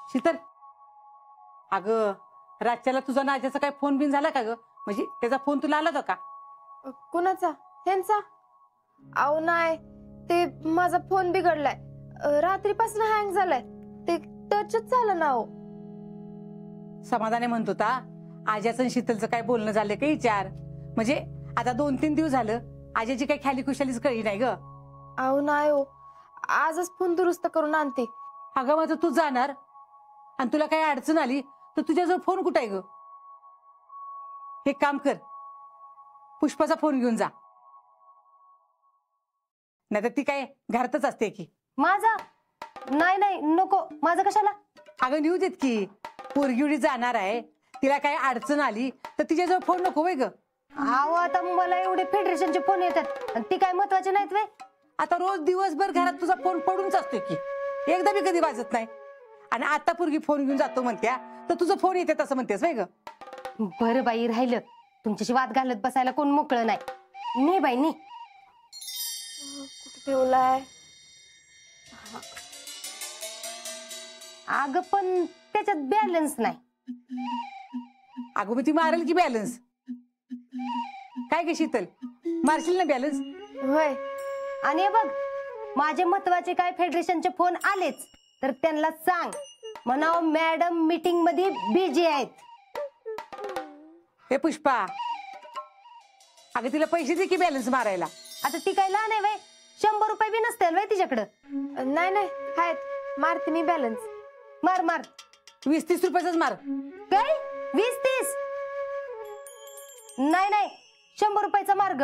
शीतल, अगं रातच्याला तुझा नाज्याचा काय फोन बिन झाला का ग? म्हणजे त्याचा फोन तुला आला होता का? कुणाचा? ह्यांचा? अहो नाही, ते माझा फोन बिघडलाय, रात्रीपासून हँग झालाय, ते टचच झालं ना. हो समाधाने म्हणत होता आज्याचं आणि शीतलचं काय बोलणं झालं का विचार. म्हणजे आता 2-3 दिवस झालं आज्याची काही ख्याली खुशालीच कळली नाही ग. अहो नाही हो, आजच फोन दुरुस्त करून आणते. अगं माझं तू जाणार आणि तुला काही अडचण आली तर तुझ्याजवळ फोन कुठे आहे ग? हे काम कर, पुष्पाचा फोन घेऊन जा, नाही तर ती काय घरातच असते की. माझा? नाही नाही नको, माझं कशाला? अगं नेऊ देत की, पोरगी जाणार आहे, तिला काही अडचण आली तर तिच्याजवळ फोन नको वय ग? अहो आता मला एवढे फेडरेशनचे फोन येतात आणि ती काय महत्वाचे नाहीत वे? आता रोज दिवसभर घरात तुझा फोन पडूनच असतो की, एकदा बी कधी वाजत नाही. आणि आता पोरगी फोन घेऊन जातो म्हणत्या तर तुझं फोन येते तसं म्हणतेस वय ग? बरं बाई, राहिलं तुमच्याशी वाद घालत बसायला कोण मोकळं नाही. ने बाई ने. कुठे ठेवलाय? अगं पण त्याच्यात बॅलन्स नाही. अगं मग ती मारेल की बॅलन्स. काय गे शीतल, मारशील ना बॅलन्स? होय. आणि हे बघ, माझे महत्वाचे काय फेडरेशनचे फोन आलेच तर त्यांना सांग म्हणाव मॅडम मीटिंग मध्ये बिझी आहेत. हे पुष्पा, अगं तिला पैसे दे की बॅलन्स मारायला. आता ती काय लहान आहे वय? 100 रुपये बी नसतील वय तिच्याकडं? नाही नाही आहेत, मारते मी बॅलन्स. मार मार. 20-30 रुपयाचाच मार. काय 20-30? नाही नाही 100 रुपयाचा मार्ग.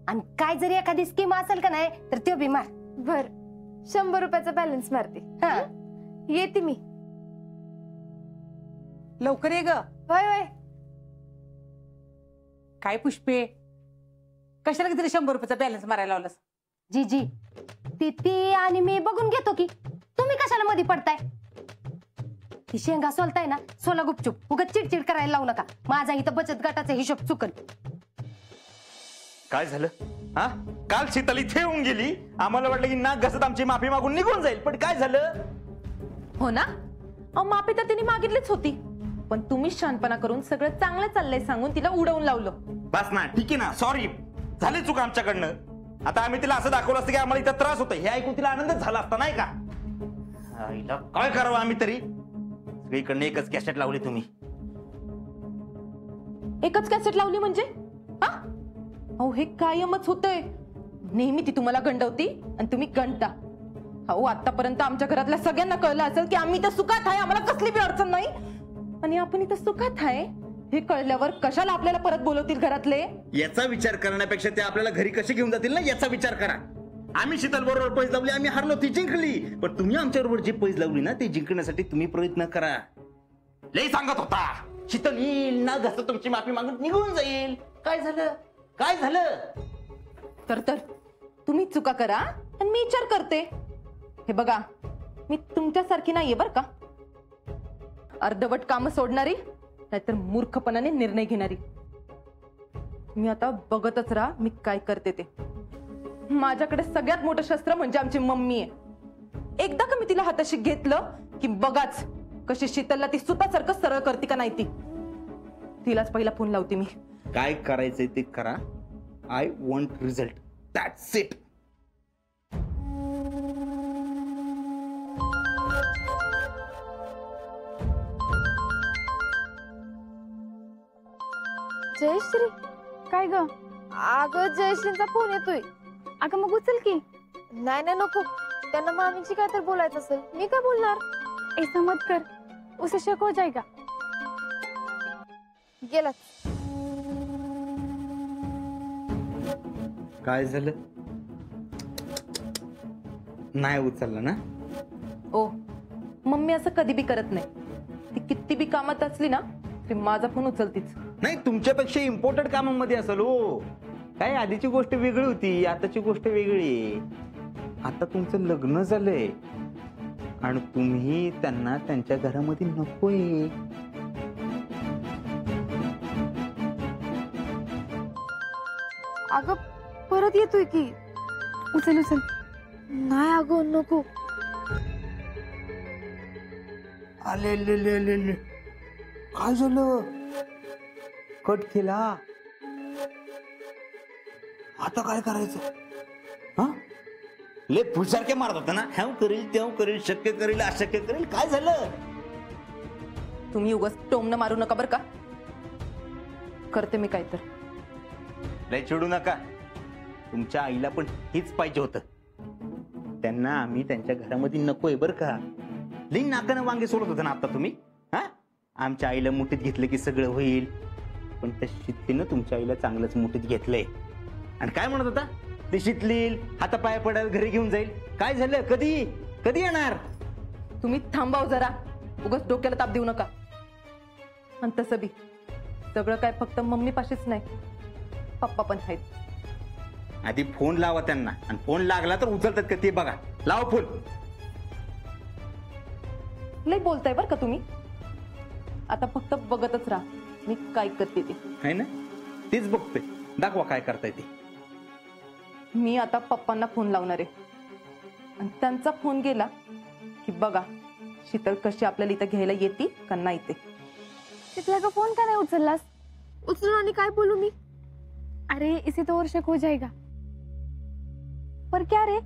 आणि काय जरी एखादी स्कीम असेल का नाही तर तो बी मार. बर, 100 रुपयाचा बॅलन्स मारते. हा येते मी. लवकर ये ग. होय होय. काय पुष्पे, कशाला किती 100 रुपयाचा बॅलन्स मारायला लावलास? जी ती आणि मी बघून घेतो की, तुम्ही कशाला मध्ये पडताय? ती शेंगा सोलताय ना, सोला गुपचूप, उगाच चिडचिड करायला लावू नका. माझा इथं बचत गटाचा हिशोब चुकल. काय झालं? हा, काल शीतल इथे येऊन गेली, आम्हाला वाटलं की नाक घसत आमची माफी मागून निघून जाईल, पण काय झालं? हो ना, माफी तर तिने मागितलीच होती, पण तुम्हीच शानपणा करून सगळं चांगलं चाललंय सांगून तिला उडवून लावलं. बस ना, ठीक आहे ना, सॉरी, झाले चुका आमच्याकडनं. आता आम्ही तिला असं दाखवलं असतं की आम्हाला इथं त्रास होतोय, हे ऐकून तिला आनंदच झाला असता नाही का? आईला काय करावं आम्ही तरी? सगळीकडनं एकच कॅसेट लावली तुम्ही. एकच कॅसेट लावली म्हणजे? हा, अहो हे कायमच होतंय. नेहमी ती तुम्हाला गंडवती आणि तुम्ही गंडता. अहो आतापर्यंत आमच्या घरातल्या सगळ्यांना कळलं असेल की आम्ही इथं सुखात आहे, आम्हाला कसली बी अडचण नाही. आणि आपण इथं सुखात आहे हे कळल्यावर कशाला आपल्याला परत बोलवतील घरातले? याचा विचार करण्यापेक्षा ते आपल्याला घरी कसे घेऊन जातील ना, याचा विचार करा. आम्ही शीतल बरोबर पैज लावली, आम्ही हारलो, ती जिंकली. पण तुम्ही आमच्या बरोबर जी पैज लावली ना, ती जिंकण्यासाठी तुम्ही प्रयत्न करा. लई सांगत होता शीतल येईल ना, घसत तुमची माफी मागून निघून जाईल. काय झालं? काय झालं? तर तुम्ही चुका करा आणि मी विचार करते. हे बघा, मी तुमच्यासारखी नाहीये बर का, अर्धवट काम सोडणारी, नाहीतर मूर्खपणाने निर्णय घेणारी. मी आता बघतच राहा मी काय करते ते. माझ्याकडे सगळ्यात मोठं शस्त्र म्हणजे आमची मम्मी आहे. एकदा का मी तिला हाताशी घेतलं की बघाच कशी शीतलला ती सुतासारखं सरळ करते का नाही ती. तिलाच पहिला फोन लावते मी. काय करायचंय ते करा. I want result, that's it. Jayshree? काय ग? अगं जयश्रीचा फोन येतोय. अगं मग उचल की. नाही नाही नको, त्यांना मामीची काय तर बोलायचं असेल, मी काय बोलणार? ऐसा मत कर, उसे शक हो जाएगा. गेला. काय झालं? नाही उचलला ना? ओ, मम्मी असं कधी बी करत नाही. ती किती बी कामात असली ना तरी माझा फोन उचलतीच. नाही, तुमच्यापेक्षा इम्पॉर्टंट कामांमध्ये असेल हो. काय आधीची गोष्ट वेगळी होती, आताची गोष्ट वेगळी. आता तुमचं लग्न झालंय आणि तुम्ही त्यांना त्यांच्या घरामध्ये नकोय. अगं परत येतोय की. उचल उचल. नाही अगं नको. आले ले ले ले ले. काय झालं? कट केला. आता काय करायचं? हा, ले फुलसारखे मारत होता ना, ह्याव करेल तेव करेल, शक्य करेल अशक्य करेल. काय झालं? तुम्ही उगाच टोमणं मारू नका बरं का. करते मी काय तर. लय चिडू नका. तुमच्या आईला पण हेच पाहिजे होतं. त्यांना आम्ही त्यांच्या घरामध्ये नकोय बरं का. लई नाकानं वांगे सोडत होता ना आता तुम्ही. हा, आमच्या आईला मुठीत घेतलं की सगळं होईल, पण त्या शितलीनं तुमच्या आईला चांगलंच मुठीत घेतलंय. आणि काय म्हणत होता? ते शितलील हातापाया पडायला घरी घेऊन जाईल. काय झालं? कधी कधी येणार? तुम्ही थांबाव जरा. उगाच डोक्याला ताप देऊ नका. आणि तसं बी सगळं काय फक्त मम्मी पाशीच नाही, पप्पा पण आहेत. आधी फोन लावा त्यांना, आणि फोन लागला तर उचलतात का ते बघा. लावा फोन. लई बोलताय बरं का तुम्ही. आता फक्त बघतच राहा मी काय करते ते. आहे ना, तेच बघतोय. दाखवा काय करताय ते. मी आता पप्पांना फोन लावणार आहे, आणि त्यांचा फोन गेला की बघा शीतल कशी आपल्याला इथं घ्यायला येते का नाही ते. तिथला का फोन का नाही उचललास? उचलून आणि काय बोलू मी? अरे इसे तो और शक हो जाएगा. पर क्या रे,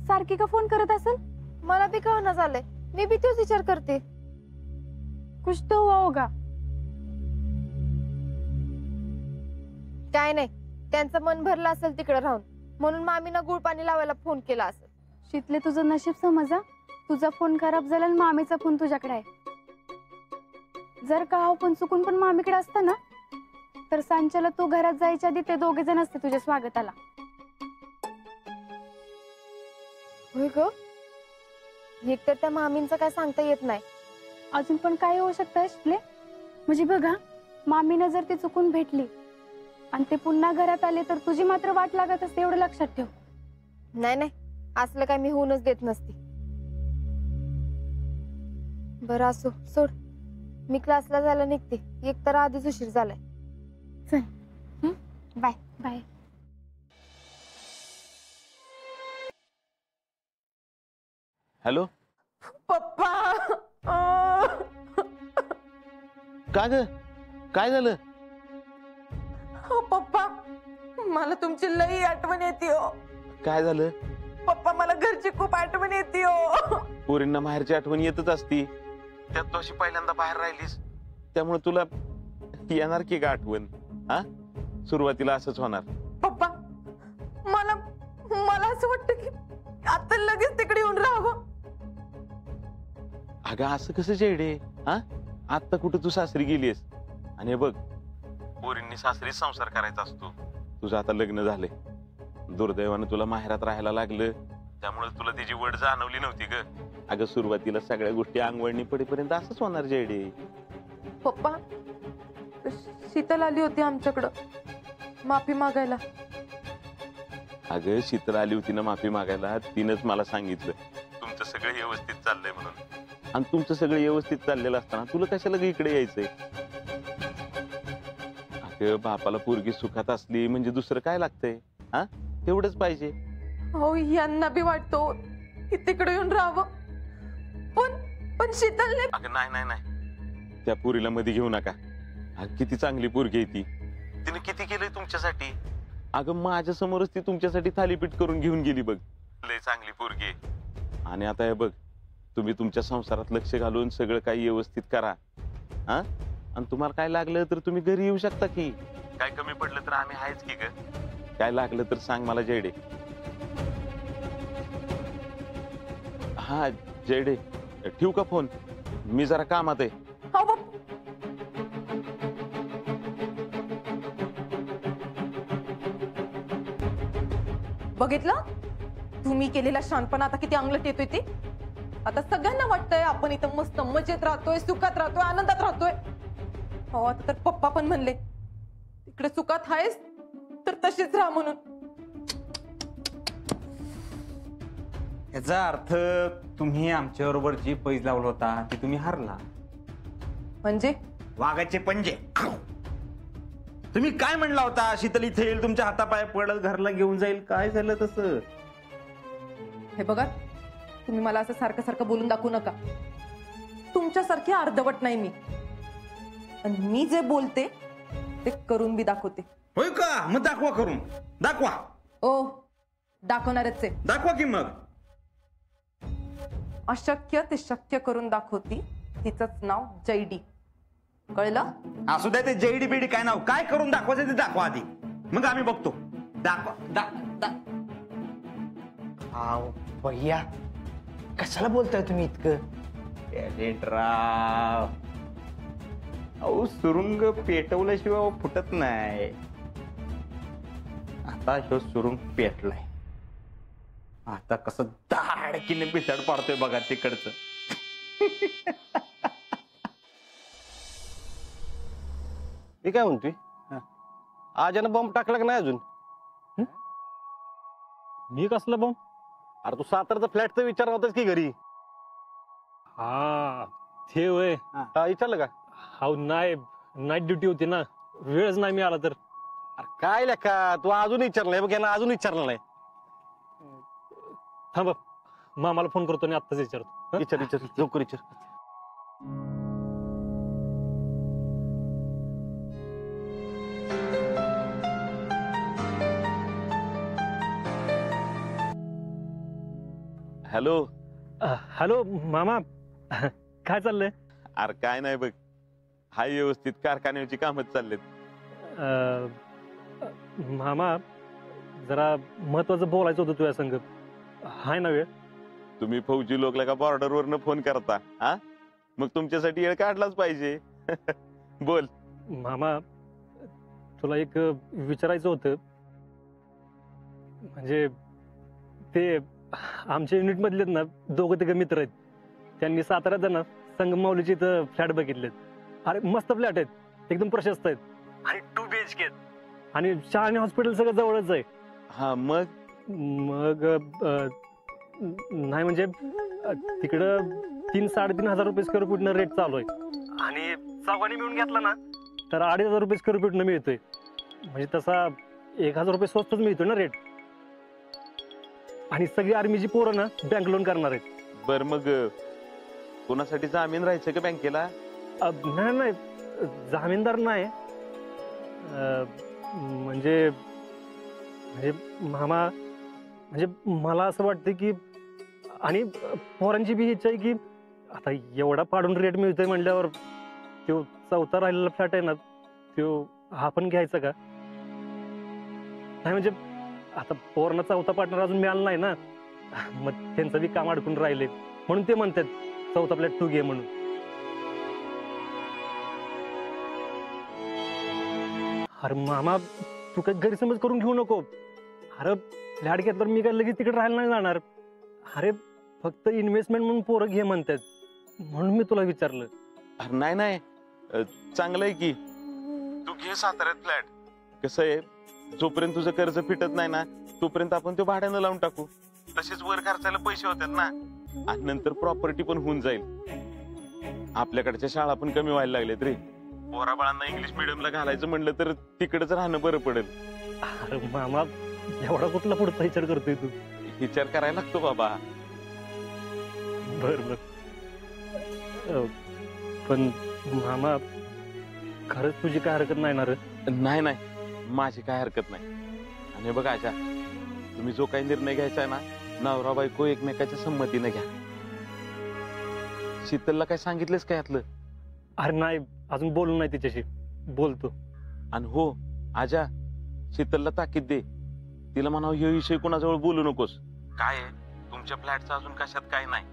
सारखी का फोन करत असेल? मला बी कळना झालंय. मी बी तोच विचार करते. कुछ तो हुआ होगा. काय नाही, त्यांचं मन भरलं असेल तिकडे राहून, म्हणून मामीनं गुळ पाणी लावायला फोन केला असेल. शीतले तुझं नशीब समजा. तुझा फोन खराब झाला आणि मामीचा फोन तुझ्याकडे आहे. जर का हा फोन चुकून पण मामीकडे असता ना, तर सांच्याला तू घरात जायच्या आधी ते दोघे जण असते तुझ्या स्वागताला. होय ग, एक तर त्या मामींचं काय सांगता येत नाही. अजून पण काय होऊ शकतं शीतले? म्हणजे बघा, मामीनं जर ती चुकून भेटली आणि ते पुन्हा घरात आले तर तुझी मात्र वाट लागत असते, एवढं लक्षात ठेव. नाही नाही, असलं काय मी होऊनच देत नसते. बरं असो, सोड. मी क्लासला जायला निघते. एक तर आधीच उशीर झालाय. चल. Bye bye. हॅलो पप्पा. का ग, काय झालं? हो पप्पा, मला तुमची लई आठवण येते हो. काय झालं? पप्पा मला घरची खूप आठवण येते हो. पोरींना बाहेरची आठवण येतच असती. त्यात तू अशी पहिल्यांदा बाहेर राहिलीस, त्यामुळे तुला येणार की का आठवण? हा, सुरुवातीला असंच होणार. पप्पा, मला मला असं वाटतं की आता लगेच तिकडे येऊन राहावं. अगं असं कसं जेडे? हा, आता कुठं तू सासरी गेलीस, आणि हे बघ पोरींनी सासरी संसार करायचा असतो. तुझं आता लग्न झालंय, दुर्दैवानं तुला माहेरात राहायला लागलं, त्यामुळे तुला त्याची वड जाणवली नव्हती ग. अगं सुरुवातीला सगळ्या गोष्टी अंगवळणी पडेपर्यंत असंच होणार जेडे. पप्पा, शीतल आली होती आमच्याकडं माफी मागायला. अगं शीतल आली होती ना माफी मागायला, तिनंच मला सांगितलं तुमचं सगळं व्यवस्थित चाललंय म्हणून. आणि तुमचं सगळं व्यवस्थित चाललेलं असताना तुला कशाला इकडे यायचंय? अगं बापाला पोरगी सुखात असली म्हणजे दुसरं काय लागतंय? हा, तेवढंच पाहिजे. हो, यांना बी वाटतो की तिकडे येऊन राहावं, पण शीतलने. अगं नाही नाही नाही, त्या पोरीला मध्ये घेऊ नका. अगं किती चांगली पोरगी आहे ती. तिने किती केलंय तुमच्यासाठी. अगं माझ्या समोरच ती तुमच्यासाठी थालीपीठ करून घेऊन गेली बघ. लय चांगली पोरगी आहे. आणि आता हे बघ, तुम्ही तुमच्या संसारात लक्ष घालून सगळं काही व्यवस्थित करा. हा, आणि तुम्हाला काय लागलं तर तुम्ही घरी येऊ शकता की. काय कमी पडलं तर आम्ही आहेच की ग. काय लागलं तर सांग मला जयडे. हा जयडे, ठेवू का फोन? मी जरा कामात आहे. हो पप्पा. बघितलं तुम्ही केलेला शहाणपणा आता किती अंगलट येतोय ते. आता सगळ्यांना वाटतंय आपण इथं मस्त मजेत राहतोय, सुखात राहतोय, आनंदात राहतोय. हो, आता तर पप्पा पण म्हणले तिकडे सुखात आहेस तर तशीच राहा म्हणून. याचा अर्थ तुम्ही आमच्या बरोबर जी पैज लावला होता ती तुम्ही हारला. म्हणजे वाघाचे पंजे. तुम्ही काय म्हणला होता? शीतल इथे येईल, तुमच्या हातापाय पडल, घरला घेऊन जाईल. काय झालं तसं? हे बघा, तुम्ही मला असं सारखं सारखं बोलून दाखवू नका. तुमच्यासारखी अर्धवट नाही मी. आणि मी जे बोलते ते करून बी दाखवते. होय का? मग दाखवा करून, दाखवा. ओ, दाखवणारच आहे. दाखवा की मग. अशक्य ते शक्य करून दाखवती. तिचंच नाव जैडी. कळलं? असू द्या ते जेडी बेडी काय नाव, काय करून दाखवायचं ते दाखवा आधी, मग आम्ही बघतो. दाखवा. भैया कशाला बोलताय तुम्ही इतकं? राव, अहो सुरुंग पेटवल्याशिवाय फुटत नाही. आता ह्यो सुरुंग पेटलाय, आता कसं धाडकीने बिथड पाडतोय बघा तिकडचं. मी काय म्हणतोय, आजानं बॉम्ब टाकला का नाही अजून? मी कसला बॉम्ब? अरे तू सातारचा फ्लॅटचा विचार होतास की घरी? हा ते वय. विचारलं का? हाव नाही, नाईट ड्युटी होती ना, वेळच नाही मिळाला तर. अरे काय लेखा, तू अजून विचारलं नाही बघ, यांना अजून विचारलं नाही. थांब, मामाला फोन करतो आणि आत्ताच विचारतो. हं? विचार लवकर विचार. हॅलो. हॅलो मामा, काय चाललंय? अरे काय नाही बघ, हाय व्यवस्थित, कारखान्याची कामच चाललेत. मामा जरा महत्वाचं बोलायचं होतं तुझ्या संग, हाय ना वेळ? तुम्ही फौजी लोकला का बॉर्डरवरनं फोन करता? हा, मग तुमच्यासाठी वेळ काढलाच पाहिजे. बोल. मामा तुला एक विचारायचं होतं. म्हणजे ते आमच्या युनिट मधलेत ना, दोघं तिघं मित्र आहेत. त्यांनी साताऱ्यात ना संगमावलीची इथं फ्लॅट बघितलेत. अरे मस्त फ्लॅट आहेत, एकदम प्रशस्त आहेत आणि 2 BHK आहेत. आणि शाळा आणि हॉस्पिटल सगळं जवळच आहे. हा मग नाही म्हणजे तिकडं 3-3.5 हजार रुपये स्क्वेअर फूटनं रेट चालू आहे. आणि चौघांनी मिळून घेतला ना तर 2,500 रुपये स्क्वेअर फूटनं मिळतोय. म्हणजे तसा 1,000 रुपये स्वस्तच मिळतोय ना रेट. आणि सगळी आर्मीची पोरं ना बँक लोन करणार आहेत. बर, मग कोणासाठी जामीन राहायचं का बँकेला? नाही, जामीनदार नाही. म्हणजे मामा, म्हणजे मला असं वाटतं की, आणि पोरांची बी इच्छा आहे की आता एवढा पाडून रेट मिळतोय म्हणल्यावर तो 4था राहिलेला फ्लॅट आहे ना, तो हा पण घ्यायचा का? नाही म्हणजे आता पोरांना 4था पार्टनर अजून मिळाला नाही ना, मग त्यांचं बी काम अडकून राहिले म्हणून ते म्हणतात 4था फ्लॅट तू घे म्हणून. अरे मामा तू काही गैरसमज करून घेऊ नको. अरे फ्लॅट घेतल्यावर मी काय लगेच तिकडे राहायला नाही जाणार. अरे फक्त इन्व्हेस्टमेंट म्हणून पोरं घे म्हणतात, म्हणून मी तुला विचारलं. अरे नाही, चांगलं आहे की, तू घे साताऱ्यात फ्लॅट. कसं आहे, जोपर्यंत तुझं कर्ज फिटत नाही ना तोपर्यंत आपण तो भाड्यानं लावून टाकू. तसेच वर खर्चायला पैसे होतात ना, आणि नंतर प्रॉपर्टी पण होऊन जाईल. आपल्याकडच्या शाळा पण कमी व्हायला लागल्यात रे. पोराबाळांना इंग्लिश मिडियमला घालायचं म्हणलं तर तिकडच राहणं बरं पडेल. अरे मामा एवढा कुठला पुढचा विचार करतोय तू? विचार करायला लागतो बाबा. बर पण मामा खरंच तुझी काय हरकत नाही ना रे? नाही, माझी काय हरकत नाही. आणि बघा आशा, तुम्ही जो काही निर्णय घ्यायचा आहे ना, नवरा बायको एकमेकाच्या संमतीने घ्या. शीतलला काय सांगितलंस का यातलं? अरे नाही, अजून बोलू नाही तिच्याशी, बोलतो. आणि हो आजा, शीतलला ताकीद दे, तिला म्हणावं हे विषय कोणाजवळ बोलू नकोस. काय आहे तुमच्या फ्लॅटचा अजून कशात काय नाही.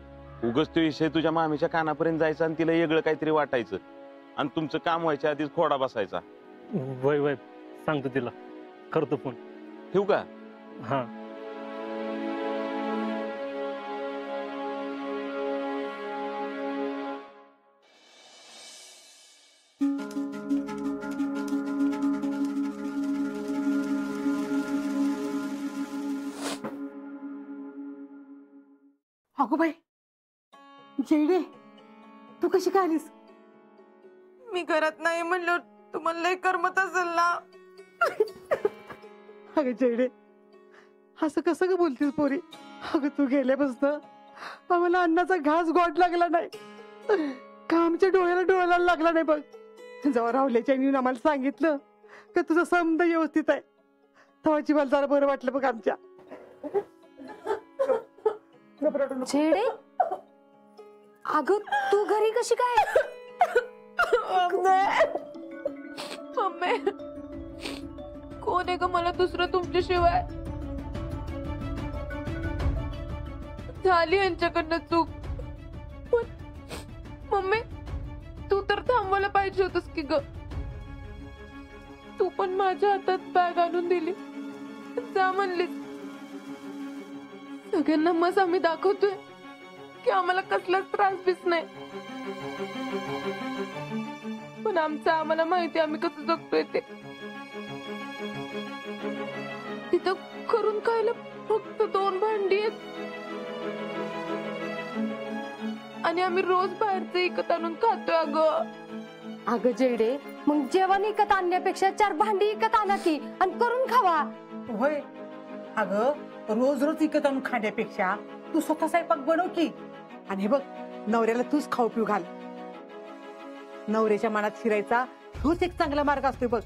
उगाच तो विषय तुझ्या मामीच्या कानापर्यंत जायचा आणि तिला वेगळं काहीतरी वाटायचं आणि तुमचं काम व्हायच्या आधीच खोडा बसायचा. वय सांगतो तिला, करतो फोन. ठेवू का? हा. अगो बाई जैडे, तू कशी काय आलीस? मी घरात नाही म्हणलं तुम्हाला लय करमत असेल ना. अगं जैडे, असं कसं ग बोलतीस पोरी? अगं तू गेल्यापासून आम्हाला अन्नाचा घास गोट लागला नाही. का आमच्या डोळ्याला डोळ्याला लागला नाही बघ. जेव्हा राहुल्याच्या येऊन आम्हाला सांगितलं का तुझं समज व्यवस्थित आहे, तेव्हाची मला जरा बरं वाटलं बघ आमच्या. छेडे, अगं तू घरी कशी काय? मम्मी, कोण आहे ग मला दुसरं तुमच्याशिवाय? झाली यांच्याकडनं चूक, पण मम्मी तू तर थांबवायला पाहिजे होतस की ग. तू पण माझ्या हातात बॅग आणून दिली, जा म्हणलीस. सगळ्यांना मस आम्ही दाखवतोय की आम्हाला कसलाच त्रास बीस नाही, पण आमचं आम्हाला माहिती आम्ही कसं जगतोय ते. तिथं करून खायला फक्त 2 भांडी आहेत आणि आम्ही रोज बाहेरचं विकत आणून खातोय. अगं जेडे, मग जेवण विकत आणण्यापेक्षा 4 भांडी विकत आणा की आणि करून खावा. होय अगं, रोज रोज विकत आणून खाण्यापेक्षा तू स्वतः स्वयंपाक बनव की. आणि हे बघ, नवऱ्याला तूच खाऊ पिऊ घाल. नवऱ्याच्या मनात शिरायचा तोच एक चांगला मार्ग असतोय बघ.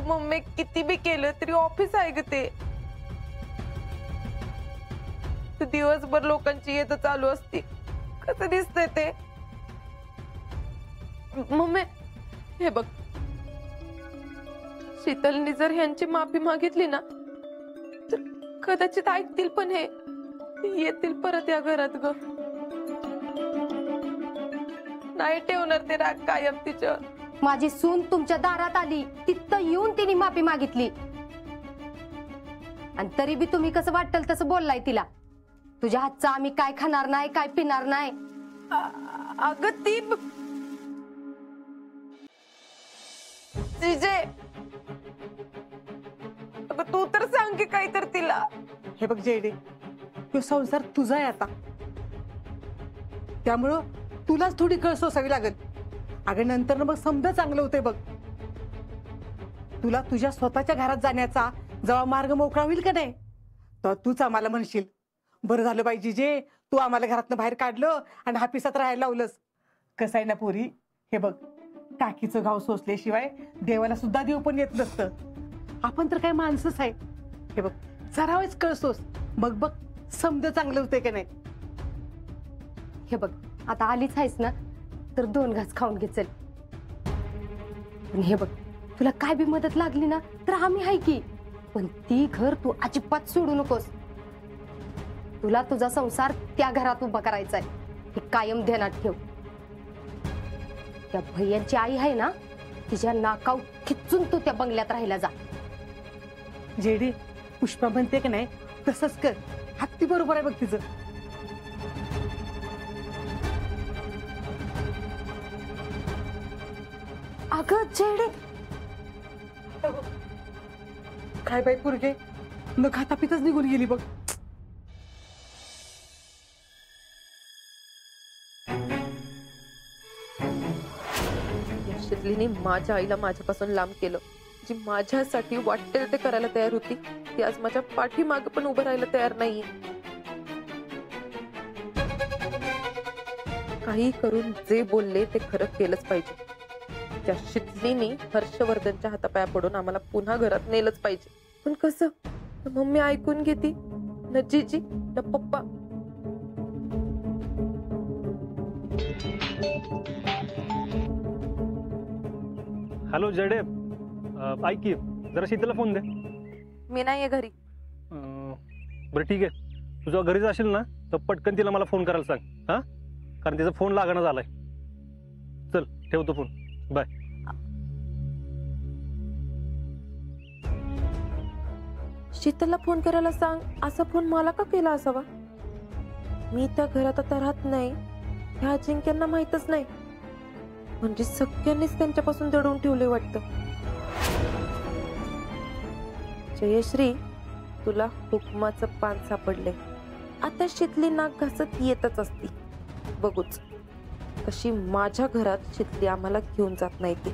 मम्मी किती बी केलं तरी ऑफिस आहे ग ते. दिवसभर लोकांची येत चालू असती, कसं दिसतंय ते. मम्मी हे बघ, शीतलनी जर ह्यांची माफी मागितली ना तर कदाचित ऐकतील, पण हे येतील परत या घरात ग. नाही ठेवणार ते राग कायम तिच्यावर. माझी सून तुमच्या दारात आली, तिथं येऊन तिने माफी मागितली आणि तरी बी तुम्ही कसं वाटल तसं बोललाय तिला. तुझ्या हातचा आम्ही काय खाणार नाही, काय पिणार नाही. अगं ती जिजे, अगं तू तर सांग की काय तर तिला. हे बघ जेडे, तो संसार तुझा आहे आता, त्यामुळं तुलाच थोडी कळ सोसावी लागेल. अगं नंतर मग समजा चांगलं होतंय बघ. तुला तुझ्या स्वतःच्या घरात जाण्याचा जेव्हा मार्ग मोकळा होईल का नाही, तर तूच आम्हाला म्हणशील बरं झालं पाहिजे जे तू आम्हाला घरातनं बाहेर काढलं आणि हापिसात राहायला लावलंस. कसं आहे ना पोरी, हे बघ, टाकीचं घाव सोसल्याशिवाय देवाला सुद्धा देव पण येत नसतं. आपण तर काय माणसंच आहे. हे बघ, जरा वेळेस कळ सोस, बघ बघ समजा चांगलं होतंय का नाही. हे बघ, आता आलीच आहेस ना तर 2 घास खाऊन घे चल. पण हे बघ, तुला काय बी मदत लागली ना तर आम्ही आहे की, पण ती घर तू अजिबात सोडू नकोस. तुला तुझा संसार त्या घरात उभा करायचा आहे, हे कायम ध्यानात ठेव. त्या भैयांची आई आहे ना, तिच्या नाकाव खिचून तू त्या बंगल्यात राहायला जा. जेडी, पुष्पा म्हणते की नाही तसंच कर. हत्ती बरोबर आहे बघ तिचं. अगं जेडे, काय बाई पोरगे, न खाता पितच निघून गेली बघ. शीतलीने माझ्या आईला माझ्यापासून लांब केलं. जी माझ्यासाठी वाटेल ते करायला तयार होती, ती आज माझ्या पाठीमागे पण उभं राहायला तयार नाही. काही करून जे बोलले ते खरं केलंच पाहिजे. त्या शीतलीने हर्षवर्धनच्या हातापाया पडून आम्हाला पुन्हा घरात नेलंच पाहिजे. पण कसं? मम्मी ऐकून घेती न, जीजी न पप्पा. हॅलो जडे, ऐक की, जरा शीतलला फोन दे. मी नाहीये घरी. बरं ठीक आहे, तू जेव्हा घरी जाशील ना तर पटकन तिला मला फोन करायला सांग. हा, कारण तिचा फोन लागणं झालाय. चल ठेवतो फोन, बाय. शीतलला फोन करायला सांग, असा फोन मला का केला असावा? मी त्या घरात आता राहत नाही, ह्या अजिंक्यांना माहितच नाही. म्हणजे सगळ्यांनीच त्यांच्यापासून दडवून ठेवले वाटतं. जयश्री, तुला हुकमाचं पान सापडले. आता शीतली नाक घासत येतच असती. बघूच कशी माझ्या घरात शीतली आम्हाला घेऊन जात नाही ती.